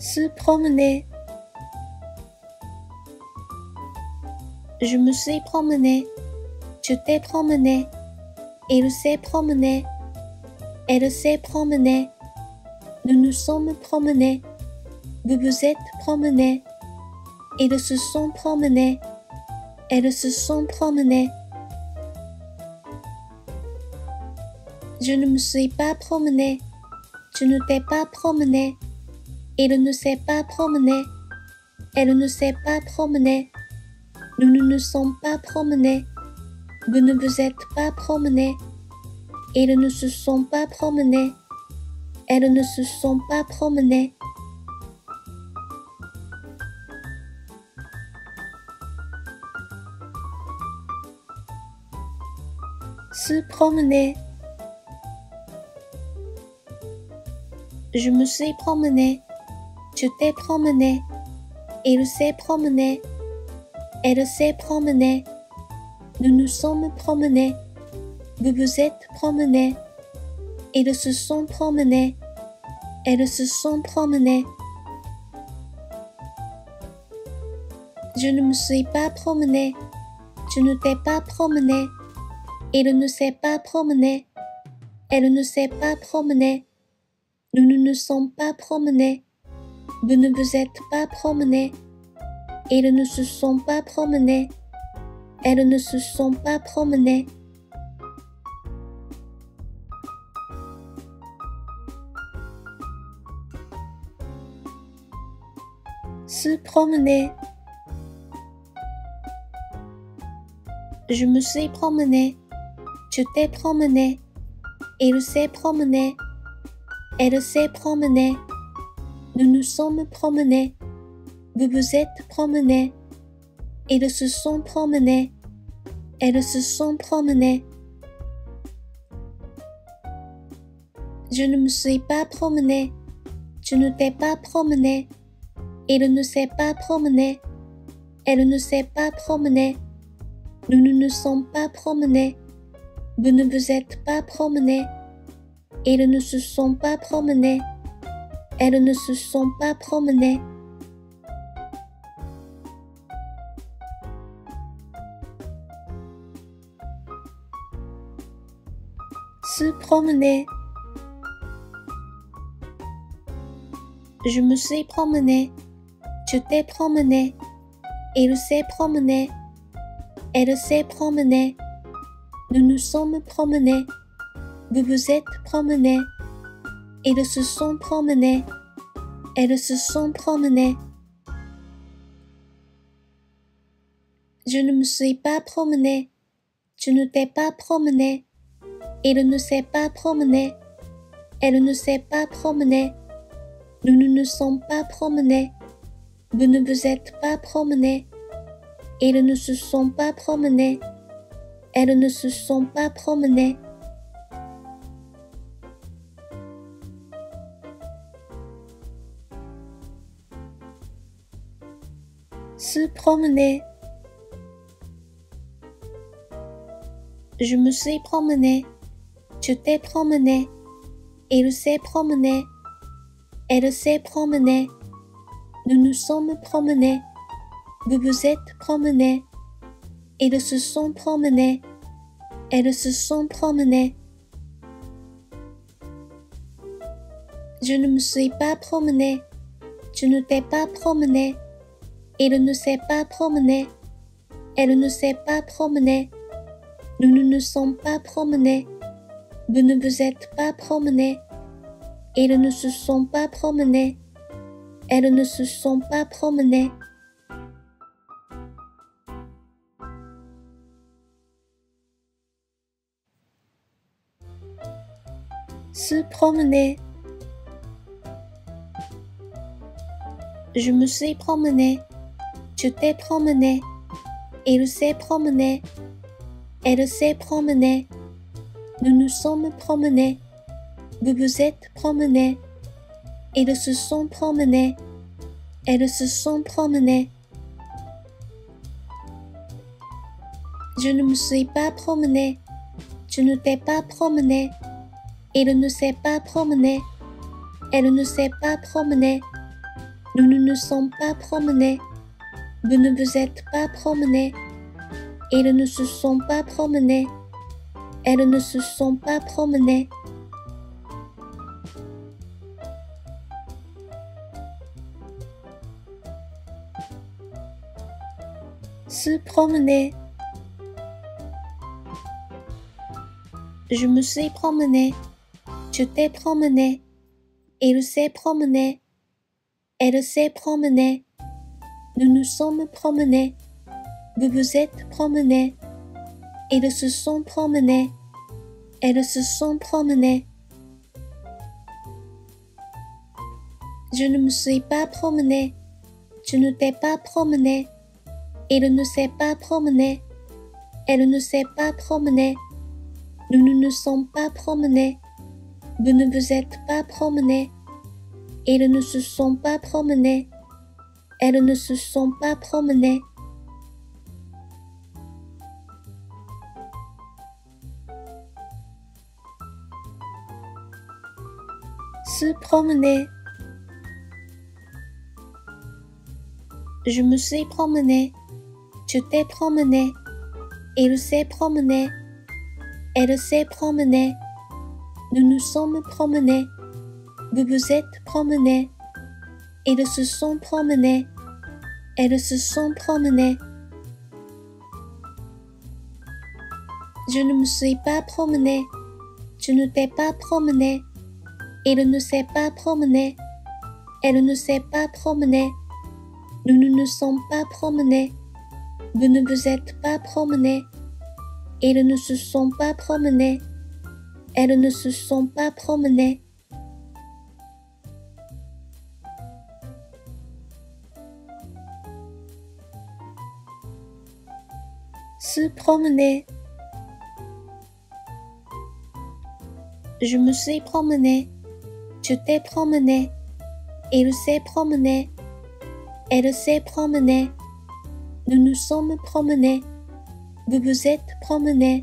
Se promener. Je me suis promené. Tu t'es promené. Il s'est promené. Elle s'est promenée. Nous nous sommes promenés. Vous vous êtes promenés. Ils se sont promenés. Elles se sont promenées. Je ne me suis pas promené. Tu ne t'es pas promené. Il ne s'est pas promené. Elle ne s'est pas promenée. Nous ne nous sommes pas promenés. Vous ne vous êtes pas promenés. Ils ne se sont pas promenés. Elles ne se sont pas promenées. Se promener. Je me suis promené. Tu t'es promené. Il s'est promené. Elle s'est promenée. Nous nous sommes promenés. Vous vous êtes promenés. Ils se sont promenés. Elles se sont promenées. Je ne me suis pas promené. Tu ne t'es pas promené. Il ne s'est pas promené. Elle ne s'est pas promenée. Nous ne nous sommes pas promenés. Vous ne vous êtes pas promenés. Ils ne se sont pas promenés. Elles ne se sont pas promenées. Se promener. Je me suis promené. Tu t'es promené. Il s'est promené. Elle s'est promenée. Nous nous sommes promenés. Vous vous êtes promenés. Ils se sont promenés. Elles se sont promenées. Je ne me suis pas promené. Tu ne t'es pas promené. Il ne s'est pas promené. Elle ne s'est pas promenée. Nous ne nous sommes pas promenés. Vous ne vous êtes pas promenés. Ils ne se sont pas promenés. Elles ne se sont pas promenées. Se promener. Je me suis promené. Tu t'es promené. Il s'est promené. Elle s'est promenée. Nous nous sommes promenés. Vous vous êtes promenés. Ils se sont promenés. Elles se sont promenées. Je ne me suis pas promené. Tu ne t'es pas promené. Il ne s'est pas promené. Elle ne s'est pas promenée. Nous ne nous sommes pas promenés. Vous ne vous êtes pas promenés. Ils ne se sont pas promenés. Elles ne se sont pas promenées. Se promener. Je me suis promené. Tu t'es promené. Il s'est promené. Elle s'est promenée. Nous nous sommes promenés. Vous vous êtes promenés. Ils se sont promenés. Elles se sont promenées. Je ne me suis pas promené. Tu ne t'es pas promené. Il ne s'est pas promené. Elle ne s'est pas promenée. Nous ne nous sommes pas promenés. Vous ne vous êtes pas promenés. Ils ne se sont pas promenés. Elles ne se sont pas promenées. Se promener. Je me suis promené. Tu t'es promené. Il s'est promené. Elle s'est promenée. Nous nous sommes promenés. Vous vous êtes promenés. Ils se sont promenés. Elles se sont promenées. Je ne me suis pas promené. Tu ne t'es pas promené. Il ne s'est pas promené. Elle ne s'est pas promenée. Nous ne nous sommes pas promenés. Vous ne vous êtes pas promenés. Ils ne se sont pas promenés. Elles ne se sont pas promenées. Se promener. Je me suis promené. Tu t'es promené. Il s'est promené. Elle s'est promenée. Nous nous sommes promenés. Vous vous êtes promenés. Ils se sont promenés. Elles se sont promenées. Je ne me suis pas promené. Tu ne t'es pas promené. Il ne s'est pas promené. Elle ne s'est pas promenée. Nous ne nous sommes pas promenés. Vous ne vous êtes pas promenés. Ils ne se sont pas promenés. Elles ne se sont pas promenées. Se promener. Je me suis promené. Tu t'es promené. Il s'est promené. Elle s'est promenée. Nous nous sommes promenés. Vous vous êtes promenés. Ils se sont promenés. Elles se sont promenées. Je ne me suis pas promené. Tu ne t'es pas promené. Il ne s'est pas promené. Elle ne s'est pas promenée. Nous ne nous sommes pas promenés. Vous ne vous êtes pas promenés. Ils ne se sont pas promenés. Elles ne se sont pas promenées. Se promener. Je me suis promené. Tu t'es promené. Il s'est promené. Elle s'est promenée. Nous nous sommes promenés. Vous vous êtes promenés.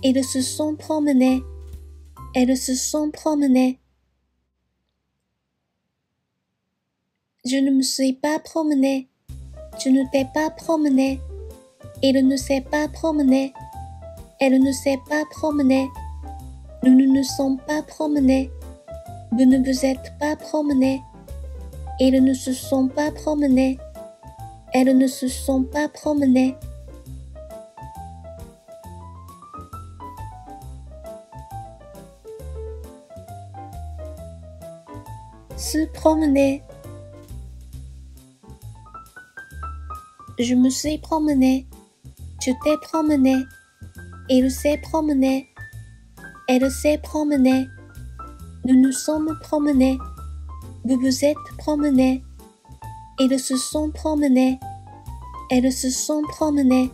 Ils se sont promenés. Elles se sont promenées. Je ne me suis pas promené. Tu ne t'es pas promené. Il ne s'est pas promené. Elle ne s'est pas promenée. Nous ne nous sommes pas promenés. Vous ne vous êtes pas promenés. Ils ne se sont pas promenés. Elles ne se sont pas promenées. Se promener. Je me suis promené. Tu t'es promené. Il s'est promené. Elle s'est promenée. Nous nous sommes promenés. Vous vous êtes promenés. Ils se sont promenés. Elles se sont promenées.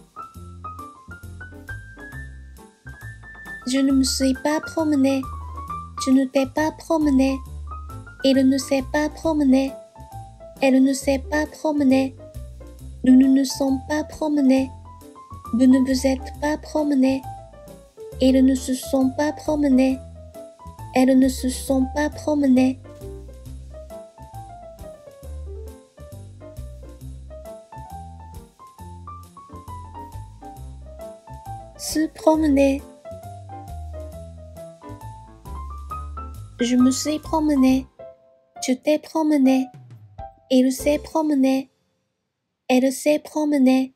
Je ne me suis pas promené. Tu ne t'es pas promené. Il ne s'est pas promené. Elle ne s'est pas promenée. Nous ne nous sommes pas promenés. Vous ne vous êtes pas promenés. Ils ne se sont pas promenés. Elles ne se sont pas promenées. Se promener. Je me suis promené. Tu t'es promené. Il s'est promené. Elle s'est promenée.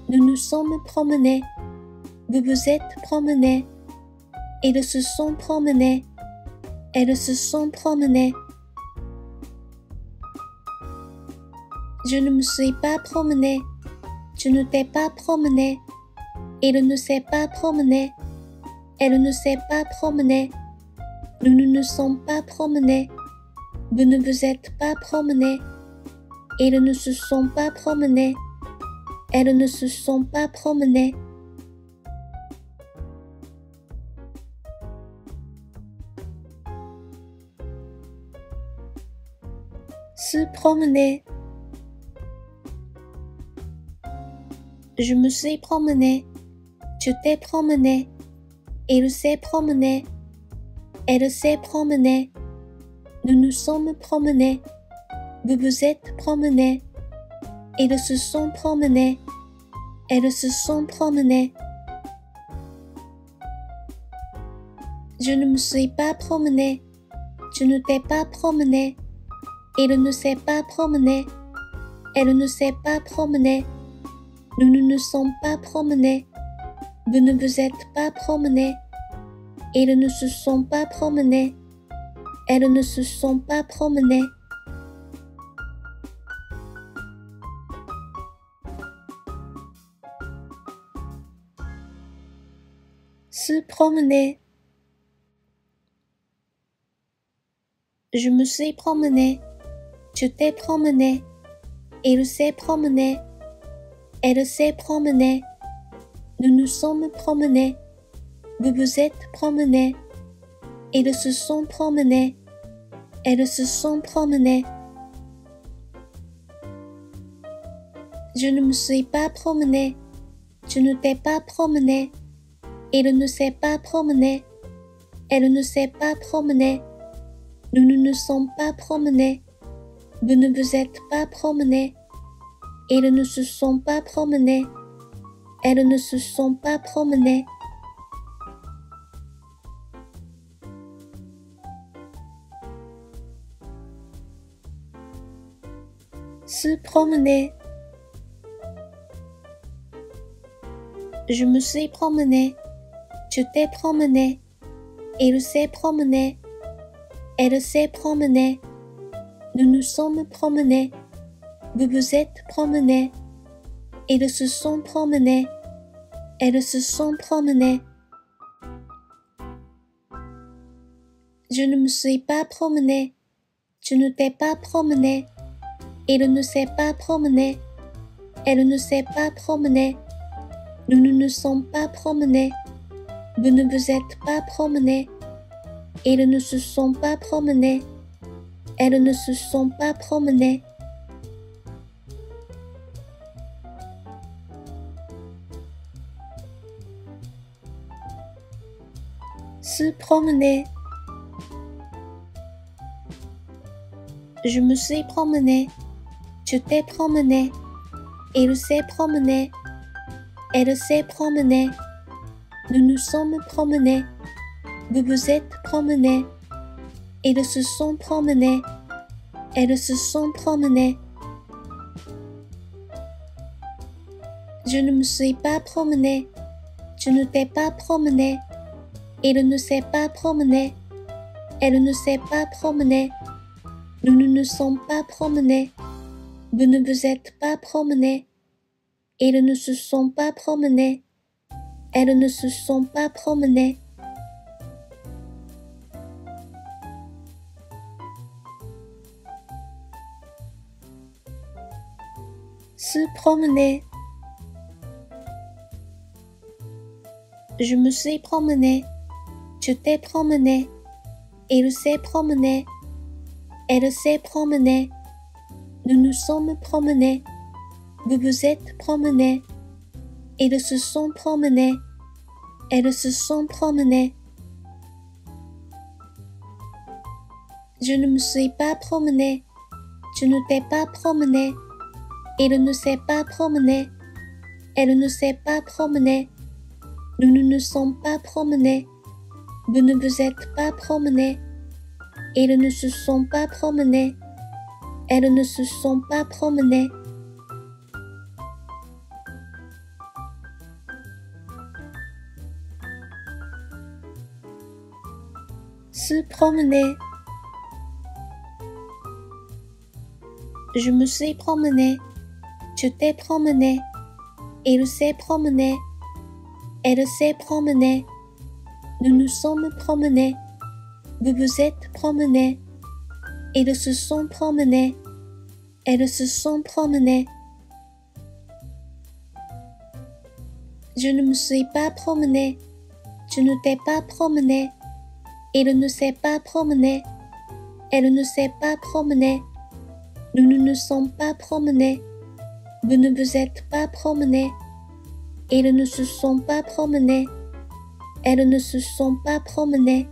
Nous nous sommes promenés. Vous vous êtes promenés. Ils se sont promenés. Elles se sont promenées. Je ne me suis pas promené. Tu ne t'es pas promené. Il ne s'est pas promené. Elle ne s'est pas promenée. Nous ne nous sommes pas promenés. Vous ne vous êtes pas promenés. Ils ne se sont pas promenés. Elles ne se sont pas promenées. Se promener. Je me suis promené. Tu t'es promené. Il s'est promené. Elle s'est promenée. Nous nous sommes promenés. vous vous êtes promenés. Ils se sont promenés. Elles se sont promenées. Je ne me suis pas promené. Tu ne t'es pas promené. Il ne s'est pas promené. Elle ne s'est pas promenée. Nous ne nous sommes pas promenés. Vous ne vous êtes pas promenés. Ils ne se sont pas promenés. Elles ne se sont pas promenées. Se promener. Je me suis promené. Tu t'es promené. Il s'est promené. Elle s'est promenée. Nous nous sommes promenés. Vous vous êtes promenés. Ils se sont promenés. Elles se sont promenées. Je ne me suis pas promené. Tu ne t'es pas promené. Il ne s'est pas promené. Elle ne s'est pas promenée. Nous ne nous sommes pas promenés. Vous ne vous êtes pas promenés. Ils ne se sont pas promenés. Elles ne se sont pas promenées. Se promener. Je me suis promené. Tu t'es promené. Il s'est promené. Elle s'est promenée. Nous nous sommes promenés. Vous vous êtes promenés. Ils se sont promenés. Elles se sont promenées. Je ne me suis pas promené. Tu ne t'es pas promené. Il ne s'est pas promené. Elle ne s'est pas promenée. Nous ne nous sommes pas promenés. Vous ne vous êtes pas promenés. Ils ne se sont pas promenés. Elles ne se sont pas promenées. Se promener. Je me suis promené. Tu t'es promené. Il s'est promené. Elle s'est promenée. Nous nous sommes promenés. Vous vous êtes promenés. Ils se sont promenés. Elles se sont promenées. Je ne me suis pas promené. Tu ne t'es pas promené. Il ne s'est pas promené. Elle ne s'est pas promenée. Nous ne nous sommes pas promenés. Vous ne vous êtes pas promenés. Ils ne se sont pas promenés. Elles ne se sont pas promenées. Se promener. Je me suis promené. Tu t'es promené. Il s'est promené. Elle s'est promenée. Nous nous sommes promenés. Vous vous êtes promenés. Ils se sont promenés. Elles se sont promenées. Je ne me suis pas promené. Tu ne t'es pas promené. Il ne s'est pas promené. Elle ne s'est pas promenée. Nous ne nous sommes pas promenés. Vous ne vous êtes pas promenés. Ils ne se sont pas promenés. Elles ne se sont pas promenées. Se promener. Je me suis promené. Tu t'es promené. Il s'est promené. Elle s'est promenée. Nous nous sommes promenés. Vous vous êtes promenés. Ils se sont promenés. Elles se sont promenées. Je ne me suis pas promené. Tu ne t'es pas promené. Il ne s'est pas promené. Elle ne s'est pas promenée. Nous ne nous sommes pas promenés. Vous ne vous êtes pas promenés. Ils ne se sont pas promenés. Elles ne se sont pas promenées.